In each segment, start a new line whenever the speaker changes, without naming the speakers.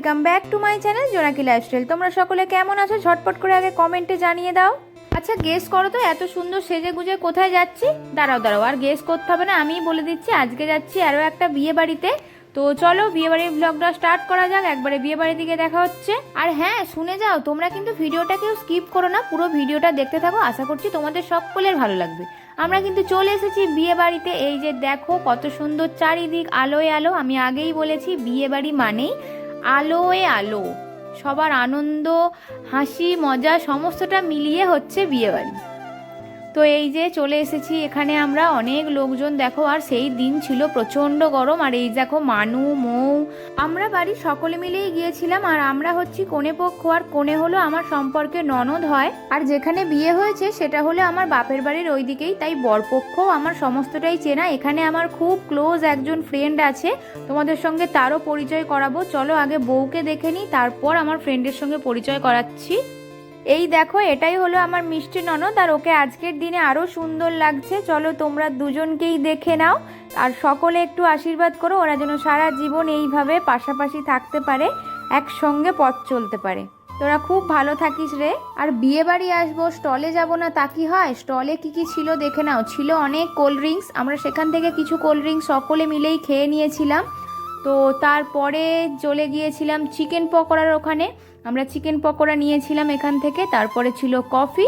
Welcome back to my channel জোনাকি lifestyle. তোমরা সকলে কেমন আছো ঝটপট করে আগে কমেন্টে জানিয়ে দাও। আচ্ছা গেস করো তো, এত সুন্দর সেজে গুজে কোথায় যাচ্ছি? দাঁড়াও আর গেস করতে হবে না, আমিই বলে দিচ্ছি। আজকে যাচ্ছি আরও একটা বিয়ে বাড়িতে। তো চলো বিয়ে বাড়ির ব্লগটা স্টার্ট করা যাক। একবারে বিয়ে বাড়ি দিকে দেখা হচ্ছে। আর হ্যাঁ শুনে যাও, তোমরা কিন্তু ভিডিওটা কেউ স্কিপ করো না, পুরো ভিডিওটা দেখতে থাকো। আশা করছি তোমাদের সকলের ভালো লাগবে। আমরা কিন্তু চলে এসেছি বিয়ে বাড়িতে। এই যে দেখো কত সুন্দর চারিদিক আলোয় আলো। আমি আগেই বলেছি বিয়ে বাড়ি মানেই আলোয় আলো, সবার আনন্দ হাসি মজা সমস্তটা মিলিয়ে হচ্ছে বিয়ে বাড়ি। তো এই যে চলে এসেছি এখানে আমরা, অনেক লোকজন দেখো। আর সেই দিন ছিল প্রচণ্ড গরম। আর এই দেখো মানু মৌ, আমরা বাড়ির সকলে মিলেই গিয়েছিলাম। আর আমরা হচ্ছি কনে পক্ষ, আর কনে হলো আমার সম্পর্কে ননদ হয়। আর যেখানে বিয়ে হয়েছে সেটা হলো আমার বাপের বাড়ির ওই দিকেই, তাই বরপক্ষ আমার সমস্তটাই চেনা। এখানে আমার খুব ক্লোজ একজন ফ্রেন্ড আছে, তোমাদের সঙ্গে তারও পরিচয় করাবো। চলো আগে বউকে দেখে নিই, তারপর আমার ফ্রেন্ডের সঙ্গে পরিচয় করাচ্ছি। এই দেখো এটাই হলো আমার মিষ্টি ননদ, আর ওকে আজকের দিনে আরও সুন্দর লাগছে। চলো তোমরা দুজনকেই দেখে নাও, আর সকলে একটু আশীর্বাদ করো ওরা যেন সারা জীবন এইভাবে পাশাপাশি থাকতে পারে, একসঙ্গে পথ চলতে পারে। তোরা খুব ভালো থাকিস রে। আর বিয়ে বাড়ি আসবো, স্টলে যাব না তা কি হয়? স্টলে কি কি ছিল দেখে নাও। ছিল অনেক কোল্ড ড্রিঙ্কস, আমরা সেখান থেকে কিছু কোল্ড ড্রিঙ্কস সকলে মিলেই খেয়ে নিয়েছিলাম। তো তারপরে চলে গিয়েছিলাম চিকেন পকোড়ার ওখানে, আমরা চিকেন পকোড়া নিয়েছিলাম এখান থেকে। তারপরে ছিল কফি,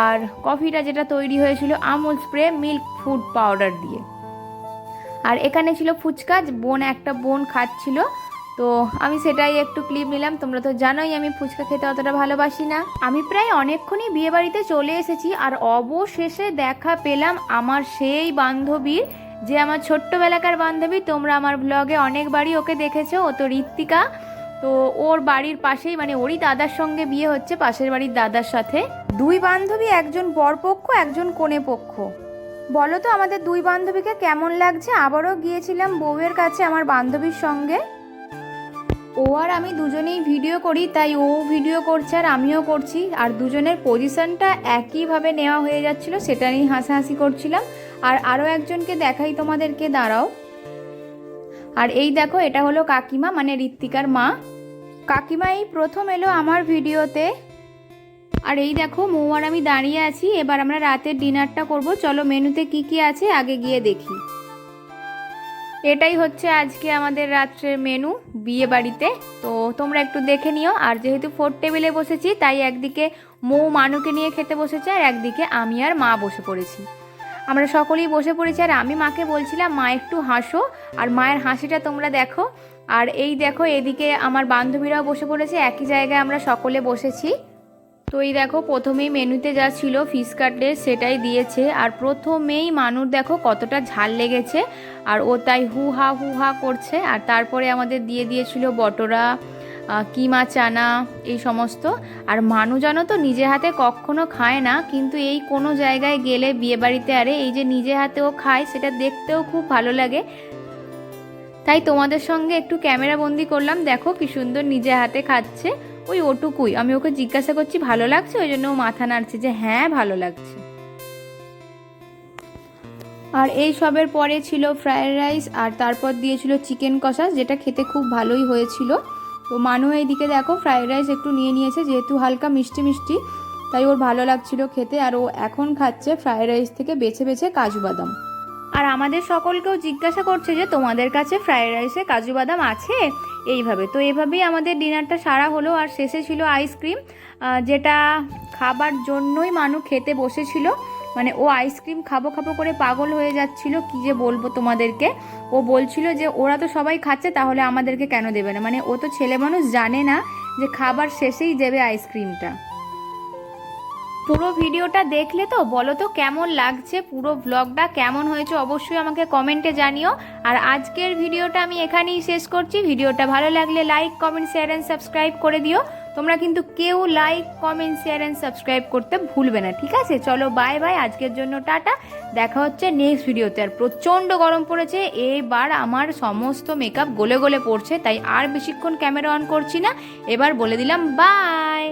আর কফিটা যেটা তৈরি হয়েছিল Amul spray milk food powder দিয়ে। আর এখানে ছিল ফুচকা, একটা বোন খাচ্ছিল, তো আমি সেটাই একটু ক্লিপ নিলাম। তোমরা তো জানোই আমি ফুচকা খেতে অতটা ভালোবাসি না। আমি প্রায় অনেকক্ষণই বিয়ে বাড়িতে চলে এসেছি, আর অবশেষে দেখা পেলাম আমার সেই বান্ধবীর, যে আমার ছোট্টবেলাকার বান্ধবী। তোমরা আমার ব্লগে অনেকবারই ওকে দেখেছো। ও তো ঋত্বিকা। তো ওর বাড়ির পাশেই, মানে ওরই দাদার সঙ্গে বিয়ে হচ্ছে, পাশের বাড়ির দাদার সাথে। দুই বান্ধবী, একজন বরপক্ষ একজন কনে পক্ষ। বলো তো আমাদের দুই বান্ধবীকে কেমন লাগছে? আবারও গিয়েছিলাম বউয়ের কাছে আমার বান্ধবীর সঙ্গে। ও আর আমি দুজনেই ভিডিও করি, তাই ও ভিডিও করছে আর আমিও করছি। আর দুজনের পজিশনটা একইভাবে নেওয়া হয়ে যাচ্ছিল, সেটা নিয়ে হাসাহাসি করছিলাম। আর আরও একজনকে দেখাই তোমাদেরকে, দাঁড়াও। আর এই দেখো এটা হলো কাকিমা, মানে ঋত্বিকার মা। কাকিমা এই প্রথম এলো আমার ভিডিওতে। আর এই দেখো মৌ আর আমি দাঁড়িয়ে আছি। এবার আমরা রাতের ডিনারটা করব। চলো মেনুতে কি কি আছে আগে গিয়ে দেখি। এটাই হচ্ছে আজকে আমাদের রাত্রের মেনু বিয়ে বাড়িতে, তো তোমরা একটু দেখে নিও। আর যেহেতু 4 টেবিলে বসেছি, তাই একদিকে মৌ মানুকে নিয়ে খেতে বসেছে, আর একদিকে আমি আর মা বসে পড়েছি। আমরা সকলেই বসে পড়েছি। আর আমি মাকে বলছিলাম মা একটু হাসো, আর মায়ের হাসিটা তোমরা দেখো। আর এই দেখো এদিকে আমার বান্ধবীরাও বসে পড়েছে, একই জায়গায় আমরা সকলে বসেছি। তো এই দেখো প্রথমেই মেনুতে যা ছিল ফিশ কাটলেট, সেটাই দিয়েছে। আর প্রথমেই মানুর দেখো কতটা ঝাল লেগেছে, আর ও তাই হু হা করছে। আর তারপরে আমাদের দিয়ে দিয়েছিল বটরা, কিমা চানা, এই সমস্ত। আর মানু জানো তো নিজে হাতে কখনো খায় না, কিন্তু এই কোনো জায়গায় গেলে বিয়ে বাড়িতে আরে এই যে নিজে হাতে ও খায়, সেটা দেখতেও খুব ভালো লাগে। তাই তোমাদের সঙ্গে একটু ক্যামেরা বন্দি করলাম। দেখো কি সুন্দর নিজে হাতে খাচ্ছে। ওই ওটুকুই, আমি ওকে জিজ্ঞাসা করছি ভালো লাগছে, ওই জন্য ও মাথা নাড়ছে যে হ্যাঁ ভালো লাগছে। আর এই সবের পরে ছিল ফ্রায়েড রাইস, আর তারপর দিয়েছিল চিকেন কষা, যেটা খেতে খুব ভালোই হয়েছিল। তো মানু এইদিকে দেখো ফ্রায়েড রাইস একটু নিয়ে নিয়েছে, যেহেতু হালকা মিষ্টি মিষ্টি, তাই ওর ভালো লাগছিল খেতে। আর ও এখন খাচ্ছে ফ্রায়েড রাইস থেকে বেছে বেছে কাজু বাদাম। আর আমাদের সকলকেও জিজ্ঞাসা করছে যে তোমাদের কাছে ফ্রায়েড রাইসে কাজু বাদাম আছে, এইভাবে। তো এভাবেই আমাদের ডিনারটা সারা হলো। আর শেষে ছিল আইসক্রিম, যেটা খাবার জন্যই মানু খেতে বসেছিল। মানে ও আইসক্রিম খাবো খাবো করে পাগল হয়ে যাচ্ছিল, কি যে বলবো তোমাদেরকে। ও বলছিল যে ওরা তো সবাই খাচ্ছে, তাহলে আমাদেরকে কেন দেবে না? মানে ও তো ছেলে মানুষ, জানে না যে খাবার শেষেই দেবে আইসক্রিমটা। পুরো ভিডিওটা দেখলে তো বলো তো কেমন লাগছে, পুরো ব্লগটা কেমন হয়েছে অবশ্যই আমাকে কমেন্টে জানিও। আর আজকের ভিডিওটা আমি এখানেই শেষ করছি। ভিডিওটা ভালো লাগলে like comment share and subscribe করে দিও। তোমরা কিন্তু কেউ like comment share and subscribe করতে ভুলবে না, ঠিক আছে? চলো বাই বাই, আজকের জন্য টাটা। দেখা হচ্ছে নেক্সট ভিডিওতে। আর প্রচণ্ড গরম পড়েছে, এবার আমার সমস্ত মেকআপ গলে গলে পড়ছে, তাই আর বেশিক্ষণ ক্যামেরা অন করছি না। এবার বলে দিলাম বাই।